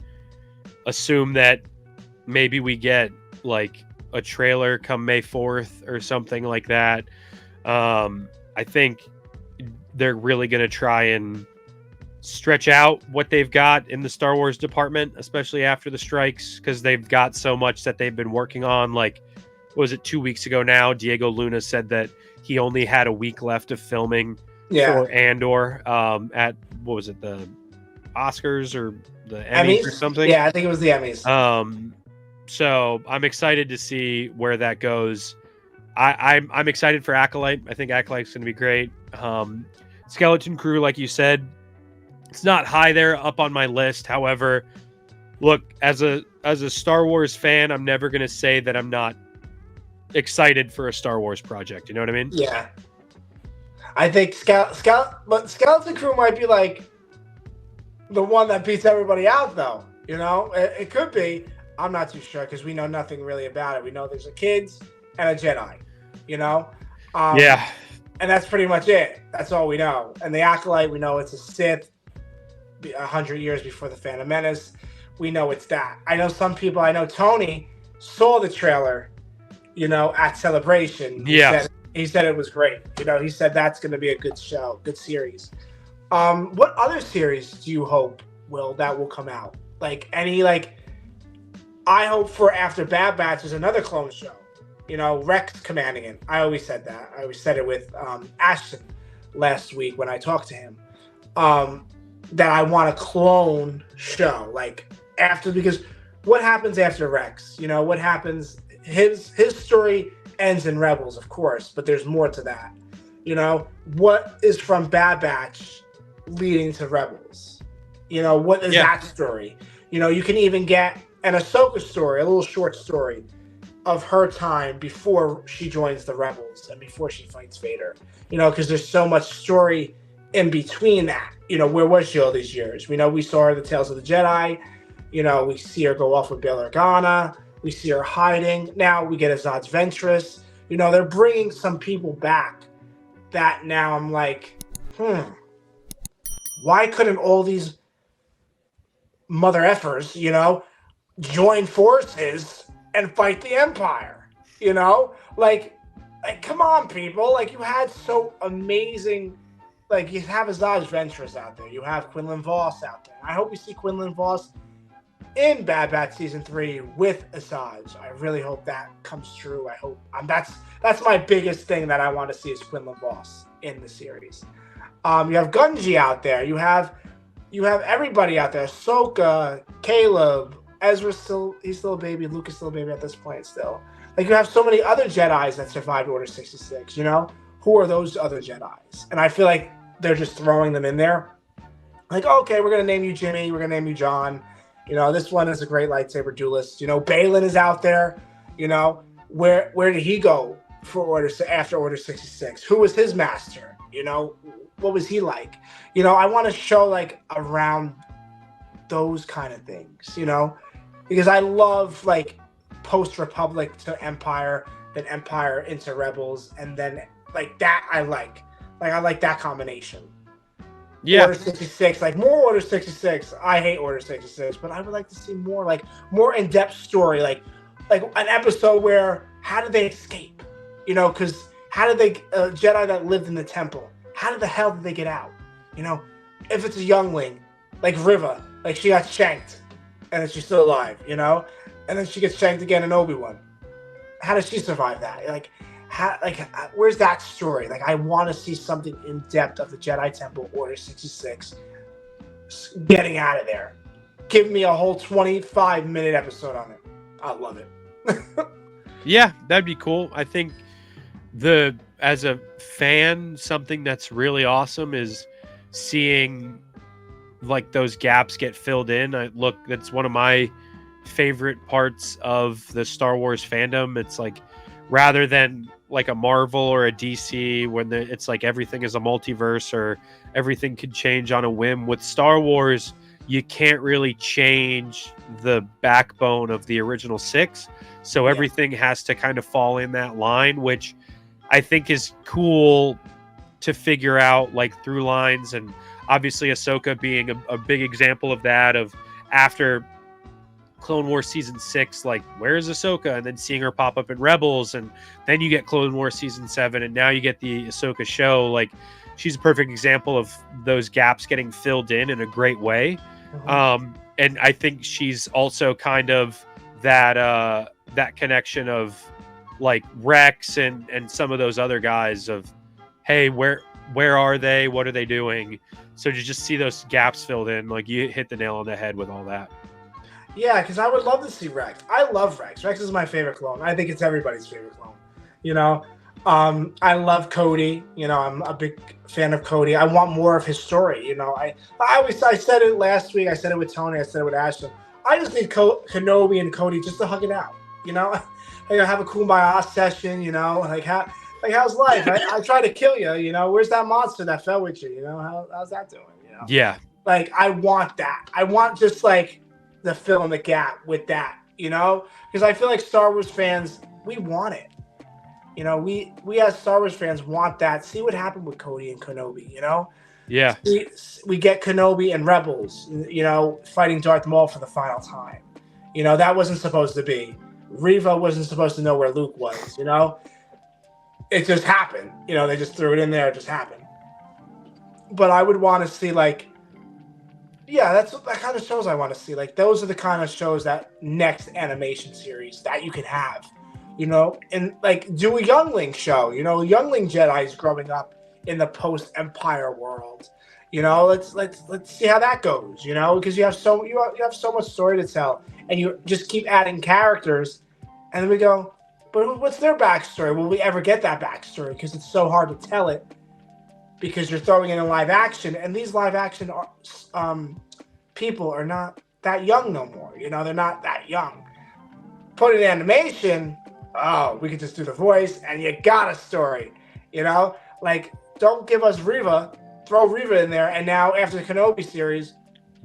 assume that maybe we get like a trailer come May 4th or something like that. I think they're really going to try and stretch out what they've got in the Star Wars department, especially after the strikes, because they've got so much that they've been working on. Like, what was it, 2 weeks ago now? Diego Luna said that he only had a week left of filming for Andor at, what was it, the Oscars or the Emmys or something? Yeah, I think it was the Emmys. So I'm excited to see where that goes. I'm excited for Acolyte. I think Acolyte's going to be great. Skeleton Crew, like you said, it's not high there up on my list. However, look, as a Star Wars fan, I'm never going to say that I'm not excited for a Star Wars project. You know what I mean? Yeah. I think but Skeleton Crew might be like the one that beats everybody out, though. You know, it could be. I'm not too sure because we know nothing really about it. We know there's a kids and a Jedi. You know? Yeah. And that's pretty much it. That's all we know. And the Acolyte, we know it's a Sith 100 years before the Phantom Menace. We know it's that. I know some people, I know Tony saw the trailer, you know, at Celebration. He said it was great. You know, he said that's going to be a good show, good series. What other series do you hope that will come out? Like I hope for after Bad Batch is another clone show. You know, Rex commanding it. I always said that. I always said it with Ashton last week when I talked to him. That I want a clone show. Like after, because what happens after Rex? You know, what happens? His story ends in Rebels, of course, but there's more to that. You know, what is from Bad Batch leading to Rebels? You know, what is that story? You know, you can even get an Ahsoka story, a little short story of her time before she joins the Rebels and before she fights Vader. You know, because there's so much story in between that. You know, where was she all these years? We know we saw her in the Tales of the Jedi. You know, we see her go off with Bail Organa. We see her hiding. Now we get Azad's Ventress. You know, they're bringing some people back that now I'm like, why couldn't all these mother effers, you know, join forces and fight the Empire? You know, like come on, people! Like you had so amazing, like you have Asajj Ventress out there, you have Quinlan Voss out there. I hope we see Quinlan Voss in Bad Batch season 3 with Asajj. I really hope that comes true. I hope that's my biggest thing that I want to see is Quinlan Voss in the series. You have Gunji out there. You have everybody out there. Ahsoka, Caleb, Ezra's he's still a baby. Luke is still a baby at this point still. Like you have so many other Jedis that survived Order 66. You know, who are those other Jedis? And I feel like they're just throwing them in there. Like, okay, we're gonna name you Jimmy. We're gonna name you John. You know, this one is a great lightsaber duelist. You know, Balin is out there. You know, where did he go for after Order 66? Who was his master? You know, what was he like? You know, I want to show like around those kind of things, you know, because I love like post-Republic to Empire, then Empire into Rebels, and then like that I like that combination. Yeah. Order 66, like more Order 66. I hate Order 66, but I would like to see more in-depth story, like an episode where how did they escape? You know, because how did they Jedi that lived in the temple? How the hell did they get out? You know, if it's a youngling, like Riva, like she got shanked, and then she's still alive, you know, and then she gets shanked again in Obi-Wan. How does she survive that? Where's that story? Like, I want to see something in depth of the Jedi Temple, Order 66, getting out of there. Give me a whole 25-minute episode on it. I love it. Yeah, that'd be cool. I think as a fan, something that's really awesome is seeing like those gaps get filled in. That's one of my favorite parts of the Star Wars fandom. It's like rather than like a Marvel or a DC when it's like everything is a multiverse or everything could change on a whim. With Star Wars, you can't really change the backbone of the original 6. So everything has to kind of fall in that line, which I think is cool to figure out, like through lines. And obviously Ahsoka being a big example of that, of after Clone Wars season 6, like where's Ahsoka? And then seeing her pop up in Rebels, and then you get Clone Wars season 7, and now you get the Ahsoka show. Like she's a perfect example of those gaps getting filled in a great way. And I think she's also kind of that connection of like Rex and some of those other guys of, hey, where are they? What are they doing? So to just see those gaps filled in, like you hit the nail on the head with all that. Yeah, because I would love to see Rex. I love Rex. Rex is my favorite clone. I think it's everybody's favorite clone. You know, I love Cody. You know, I'm a big fan of Cody. I want more of his story. You know, I said it last week. I said it with Tony. I said it with Ashton. I just need Kenobi and Cody just to hug it out. You know, have a kumbaya session. You know, how's life? I try to kill you. You know, where's that monster that fell with you? You know, how's that doing? You know, yeah. Like I want that. I want just like the fill in the gap with that. You know, because I feel like Star Wars fans, we want it. You know, we as Star Wars fans want that. See what happened with Cody and Kenobi, you know? Yeah. We get Kenobi and Rebels, you know, fighting Darth Maul for the final time. You know, that wasn't supposed to be. Reva wasn't supposed to know where Luke was, you know? It just happened. You know, they just threw it in there. It just happened. But I would want to see, like, yeah, that's that kind of shows I want to see. Like, those are the kind of shows that next animation series that you can have. You know, and like do a youngling show, you know, youngling Jedi's growing up in the post-Empire world. You know, let's see how that goes, you know, because you have so much story to tell, and you just keep adding characters, and then we go, but what's their backstory? Will we ever get that backstory? Because it's so hard to tell it because you're throwing in a live action, and these live action people are not that young no more, you know, they're not that young. Put it in animation, oh, we could just do the voice, and you got a story, you know? Like, don't give us Reva, throw Reva in there, and now after the Kenobi series,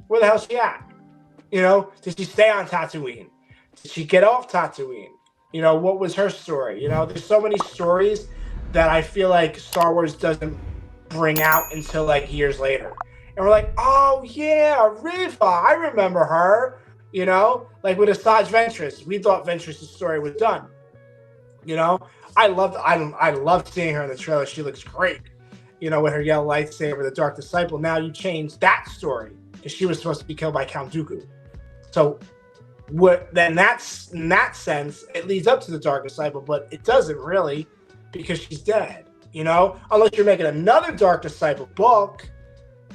where the hell's she at? You know, did she stay on Tatooine? Did she get off Tatooine? You know, what was her story? You know, there's so many stories that I feel like Star Wars doesn't bring out until like years later. And we're like, oh yeah, Riva, I remember her. You know, like with Asajj Ventress, we thought Ventress' story was done. You know, I loved seeing her in the trailer. She looks great. You know, with her yellow lightsaber, the Dark Disciple. Now you change that story because she was supposed to be killed by Count Dooku. So, then that's in that sense, it leads up to the Dark Disciple, but it doesn't really because she's dead. You know, unless you're making another Dark Disciple book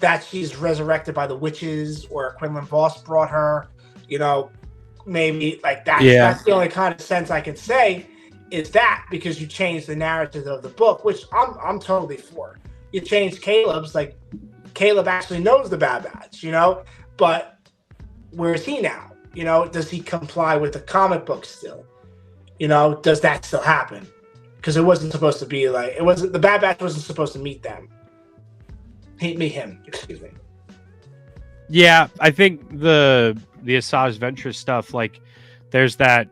that she's resurrected by the witches or Quinlan Voss brought her. You know, maybe like that. Yeah. That's the only kind of sense I can say is that because you change the narrative of the book, which I'm totally for. You change Caleb's, like Caleb actually knows the Bad Batch, you know, but where is he now? You know, does he comply with the comic book still? You know, does that still happen? Because it wasn't supposed to be like, the Bad Batch wasn't supposed to meet them. Him, excuse me. Yeah, I think the Asajj Ventress stuff, like there's that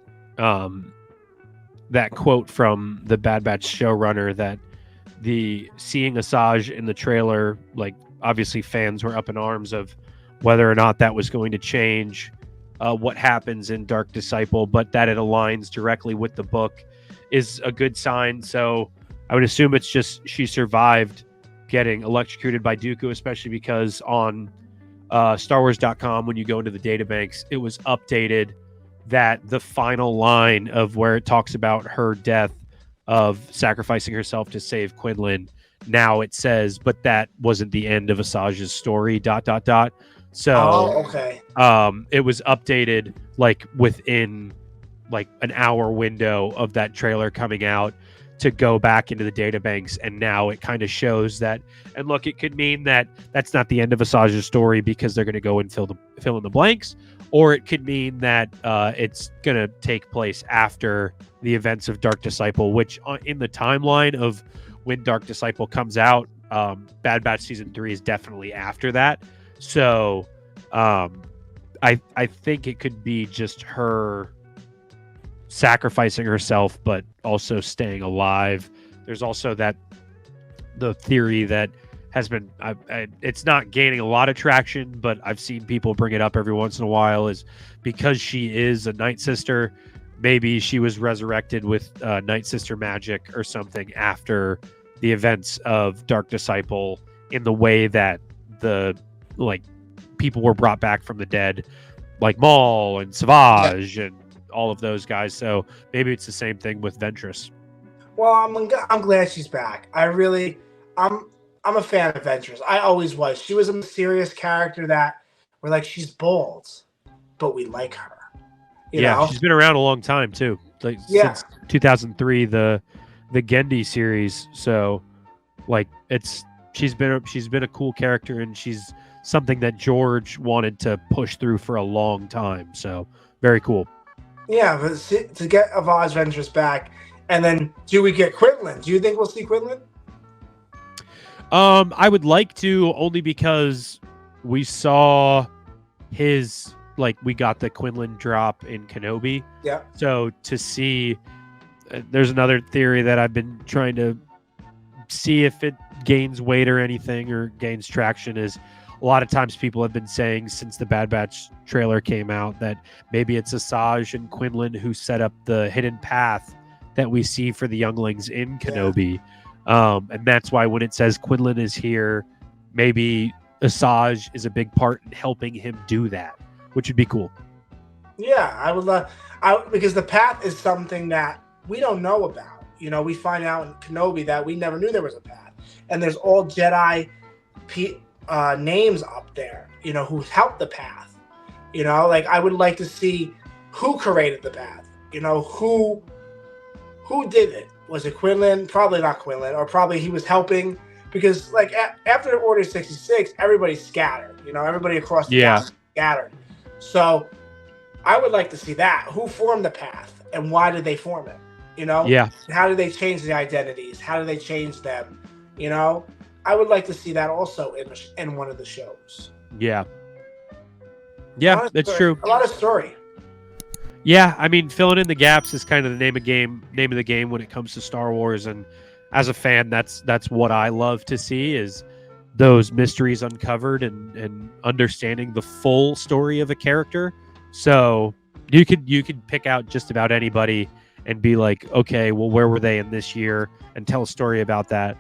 that quote from the Bad Batch showrunner that the seeing Asajj in the trailer, like obviously fans were up in arms of whether or not that was going to change what happens in Dark Disciple, but that it aligns directly with the book is a good sign. So I would assume it's just she survived getting electrocuted by Dooku, especially because on StarWars.com, when you go into the databanks, it was updated that the final line of where it talks about her death of sacrificing herself to save Quinlan, now it says, but that wasn't the end of Asajj's story, ... So okay. It was updated like within like an hour window of that trailer coming out to go back into the databanks, and now it kind of shows that. And look, it could mean that that's not the end of Asajj's story because they're going to go and fill in the blanks, or it could mean that it's going to take place after the events of Dark Disciple, which in the timeline of when Dark Disciple comes out, Bad Batch season 3 is definitely after that. So I think it could be just her sacrificing herself, but also staying alive. There's also the theory that has been, it's not gaining a lot of traction, but I've seen people bring it up every once in a while, is because she is a Night Sister, maybe she was resurrected with Night Sister magic or something after the events of Dark Disciple, in the way that the like people were brought back from the dead, like Maul and Savage and all of those guys. So maybe it's the same thing with Ventress. Well, I'm glad she's back. I'm a fan of Ventress. I always was. She was a mysterious character that we're like, she's bold, but we like her. You know? She's been around a long time too. Like since 2003, the Gendy series. So like she's been a cool character, and she's something that George wanted to push through for a long time. So very cool. Yeah, but to get Asajj Ventress back, and then do we get Quinlan? Do you think we'll see Quinlan? I would like to, only because we saw his, like, we got the Quinlan drop in Kenobi. Yeah. So to see, there's another theory that I've been trying to see if it gains weight or anything, or gains traction, is a lot of times people have been saying since the Bad Batch trailer came out that maybe it's Asajj and Quinlan who set up the hidden path that we see for the younglings in Kenobi. And that's why when it says Quinlan is here, maybe Asajj is a big part in helping him do that, which would be cool. Yeah, I would love, because the path is something that we don't know about. You know, we find out in Kenobi that we never knew there was a path, and there's all Jedi names up there, you know, who helped the path. You know, like I would like to see who created the path. You know, who did it? Was it Quinlan? Probably not Quinlan, or probably he was helping, because like after Order 66, everybody's scattered. You know, everybody across the galaxy scattered. So I would like to see that. Who formed the path, and why did they form it? You know, how did they change the identities? How did they change them? You know, I would like to see that also in one of the shows. Yeah, that's true. A lot of story. Yeah, I mean, filling in the gaps is kind of the name of the game when it comes to Star Wars, and as a fan, that's what I love to see is those mysteries uncovered and understanding the full story of a character. So you could pick out just about anybody and be like, okay, well, where were they in this year, and tell a story about that.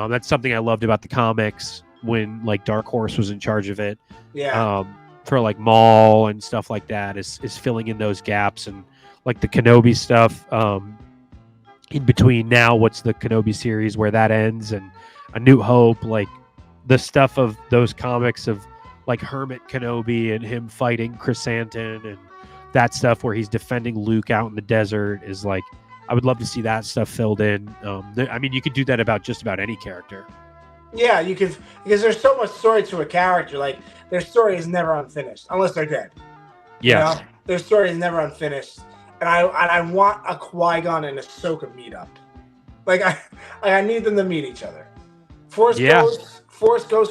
That's something I loved about the comics when like Dark Horse was in charge of it. Yeah. For like Maul and stuff like that is filling in those gaps, and like the Kenobi stuff in between now what's the Kenobi series where that ends and A New Hope, like the stuff of those comics of like Hermit Kenobi and him fighting Chrysanthemum and that stuff where he's defending Luke out in the desert is like I would love to see that stuff filled in. I mean, you could do that about just about any character. Yeah, you could, because there's so much story to a character. Like, their story is never unfinished unless they're dead. Yeah. You know? Their story is never unfinished, and I want a Qui-Gon and Ahsoka meetup. Like I need them to meet each other. Force Ghost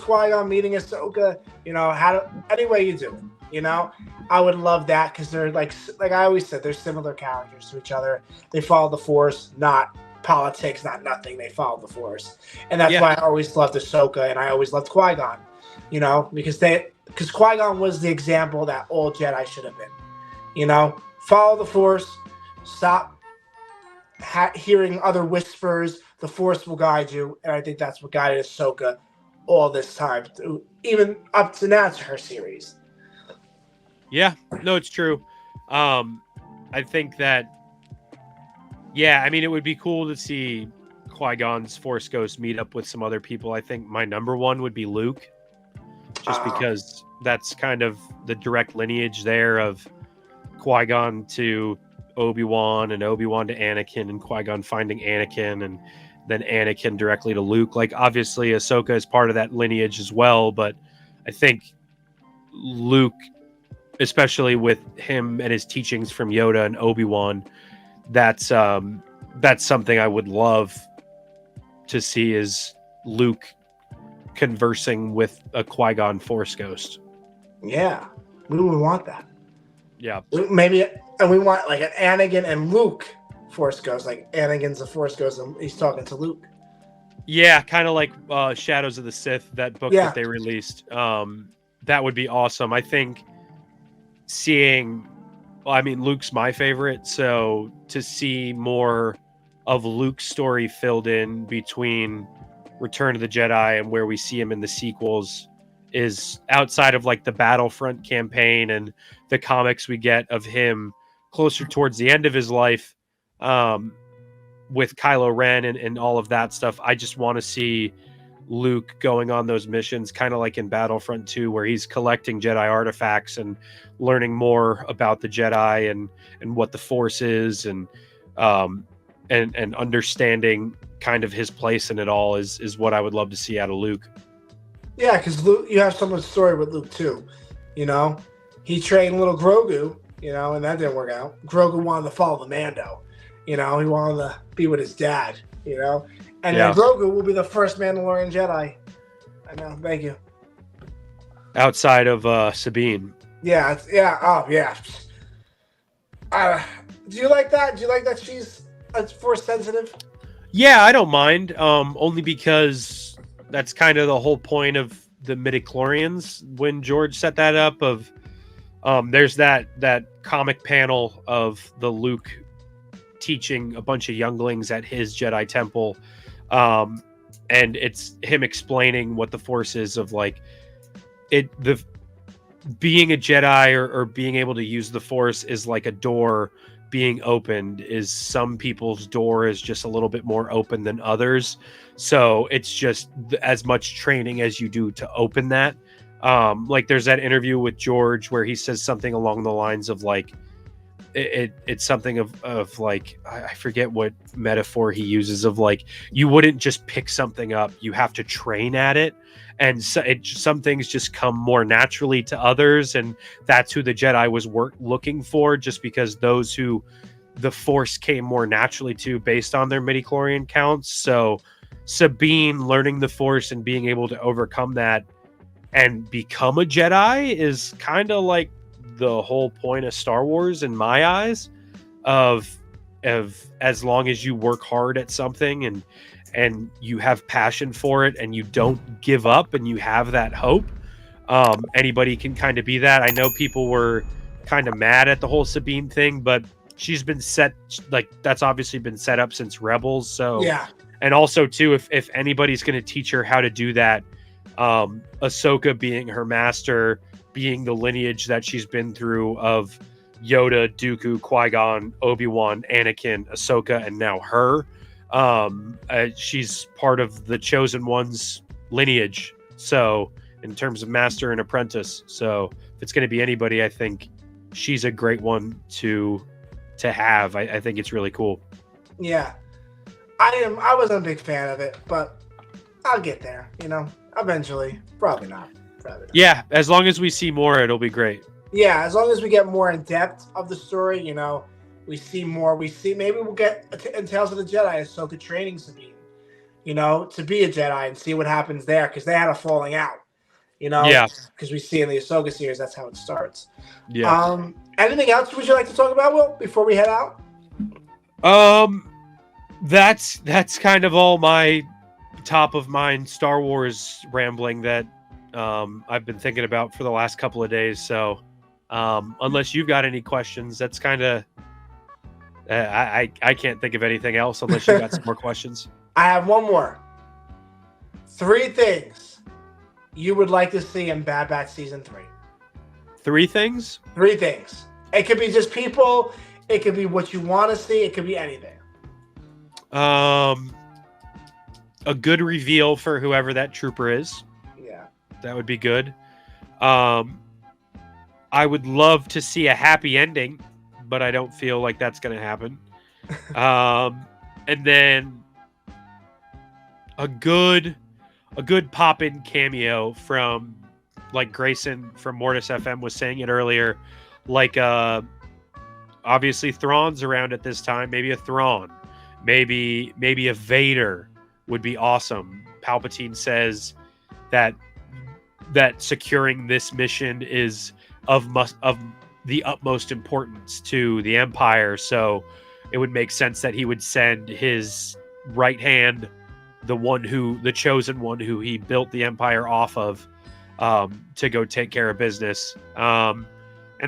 Qui-Gon meeting Ahsoka. You know, any way you do it. You know, I would love that because they're like I always said, they're similar characters to each other. They follow the Force, not politics, not nothing. They follow the Force, and that's why I always loved Ahsoka and I always loved Qui-Gon. You know, because Qui-Gon was the example that all Jedi should have been. You know, follow the Force, stop hearing other whispers. The Force will guide you, and I think that's what guided Ahsoka all this time, even up to now to her series. Yeah, no, it's true. I think that, I mean, it would be cool to see Qui-Gon's Force Ghost meet up with some other people. I think my number one would be Luke, just because that's kind of the direct lineage there of Qui-Gon to Obi-Wan and Obi-Wan to Anakin and Qui-Gon finding Anakin and then Anakin directly to Luke. Like, obviously, Ahsoka is part of that lineage as well, but I think Luke, especially with him and his teachings from Yoda and Obi-Wan, that's something I would love to see is Luke conversing with a Qui-Gon Force Ghost. Yeah, we would want that. Yeah. Maybe, and we want like an Anakin and Luke Force Ghost, like Anakin's a Force Ghost and he's talking to Luke. Yeah, kind of like Shadows of the Sith, that book that they released. That would be awesome. I think Luke's my favorite, so to see more of Luke's story filled in between Return of the Jedi and where we see him in the sequels is outside of like the Battlefront campaign and the comics we get of him closer towards the end of his life with Kylo Ren and all of that stuff. I just want to see Luke going on those missions, kind of like in Battlefront 2, where he's collecting Jedi artifacts and learning more about the Jedi and what the Force is and understanding kind of his place in it all is what I would love to see out of Luke. Yeah, because Luke, you have so much story with Luke too. You know, he trained little Grogu, you know, and that didn't work out. Grogu wanted to follow the Mando. You know, he wanted to be with his dad, you know. And then Grogu will be the first Mandalorian Jedi. I know, thank you. Outside of Sabine. Yeah. Do you like that? Do you like that she's Force sensitive? Yeah, I don't mind. Only because that's kind of the whole point of the midichlorians when George set that up. Of there's that comic panel of the Luke teaching a bunch of younglings at his Jedi temple, and it's him explaining what the Force is, of like being a Jedi or being able to use the Force is like a door being opened. Is some people's door is just a little bit more open than others, so it's just as much training as you do to open that. Like there's that interview with George where he says something along the lines of like it's something of like, I forget what metaphor he uses, of like you wouldn't just pick something up, you have to train at it, and so some things just come more naturally to others, and that's who the Jedi was looking for, just because those who the Force came more naturally to based on their midichlorian counts. So Sabine learning the Force and being able to overcome that and become a Jedi is kind of like the whole point of Star Wars in my eyes. Of as long as you work hard at something and you have passion for it and you don't give up and you have that hope, anybody can kind of be that. I know people were kind of mad at the whole Sabine thing, but she's been set, like, that's obviously been set up since Rebels. So Yeah. and also too, if anybody's going to teach her how to do that, Ahsoka being her master, being the lineage that she's been through of Yoda, Dooku, Qui-Gon, Obi-Wan, Anakin, Ahsoka, and now her. She's part of the Chosen One's lineage. So in terms of master and apprentice, so if it's going to be anybody, I think she's a great one to have. I think it's really cool. Yeah. I wasn't a big fan of it, but I'll get there, eventually. Probably not. Yeah, as long as we see more, it'll be great. Yeah, as long as we get more in depth of the story, we see more. Maybe we'll get in Tales of the Jedi, Ahsoka training Sabine, to be a Jedi and see what happens there, because they had a falling out, Yeah. Because we see in the Ahsoka series, that's how it starts. Yeah. Anything else would you like to talk about, Will, before we head out? That's kind of all my top of mind Star Wars rambling that I've been thinking about for the last couple of days. So unless you've got any questions, that's kind of I can't think of anything else unless you got some more questions. I have one more. 3 things you would like to see in Bad Batch Season 3. 3 things? 3 things. It could be just people. It could be what you want to see. It could be anything. A good reveal for whoever that trooper is. Yeah. That would be good. I would love to see a happy ending, but I don't feel like that's going to happen. And then a good pop-in cameo from, like Grayson from Mortis FM was saying it earlier, like obviously Thrawn's around at this time, maybe a Thrawn, maybe a Vader would be awesome. Palpatine says that securing this mission is of the utmost importance to the Empire, so it would make sense that he would send his right hand, the chosen one who he built the Empire off of, to go take care of business. And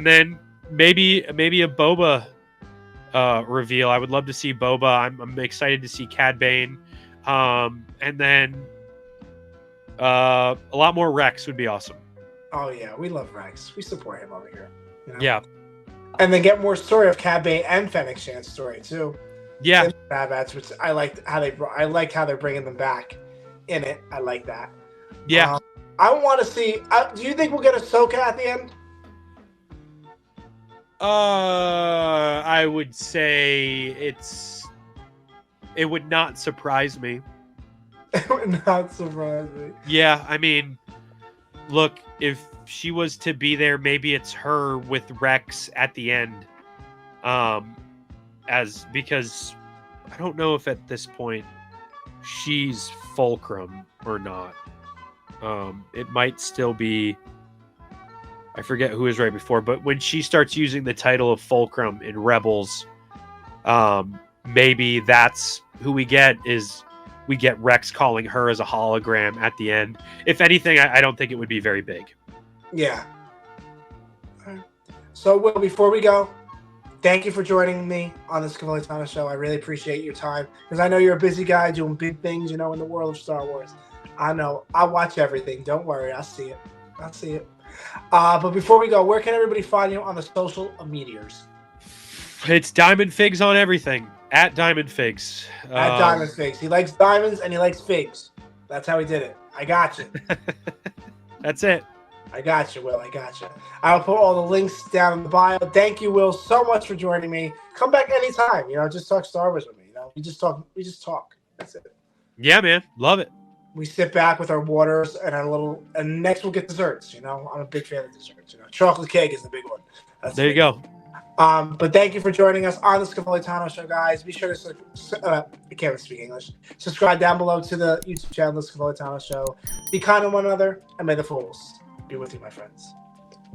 then maybe a Boba reveal. I would love to see Boba. I'm excited to see Cad Bane. And then a lot more Rex would be awesome. Oh yeah, we love Rex. We support him over here. Yeah. And then get more story of Cad Bane and Fennec Shan's story too. Yeah. Bad Batch, which I like how they're bringing them back in it. I like that. Yeah. I want to see. Do you think we'll get Ahsoka at the end? I would say it would not surprise me. It would not surprise me. Yeah, I mean, look, if she was to be there, maybe it's her with Rex at the end. Because I don't know if at this point she's Fulcrum or not. It might still be, I forget who is right before, but when she starts using the title of Fulcrum in Rebels, maybe that's who we get Rex calling her as a hologram at the end. If anything, I don't think it would be very big. Yeah. So, Will, before we go, thank you for joining me on the Scevoli Thomas Show. I really appreciate your time, because I know you're a busy guy doing big things, in the world of Star Wars. I know. I watch everything. Don't worry. I see it. But before we go, where can everybody find you on the social medias? It's Diamond Figs on everything. At Diamond Figs. At Diamond Figs. He likes diamonds and he likes figs. That's how he did it. I got you. That's it. I got you, Will. I got you. I'll put all the links down in the bio. Thank you, Will, so much for joining me. Come back anytime. Just talk Star Wars with me. We just talk. That's it. Yeah, man. Love it. We sit back with our waters and next we'll get desserts. I'm a big fan of desserts. Chocolate cake is the big one. There you go. But thank you for joining us on the Scevoli Show, guys. Be sure to I can't speak English. Subscribe down below to the YouTube channel, the Scevoli Show. Be kind to one another, and may the fools be with you, my friends.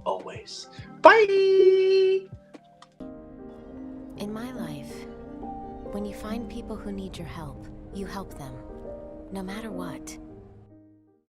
always. Bye! In my life, when you find people who need your help, you help them, no matter what.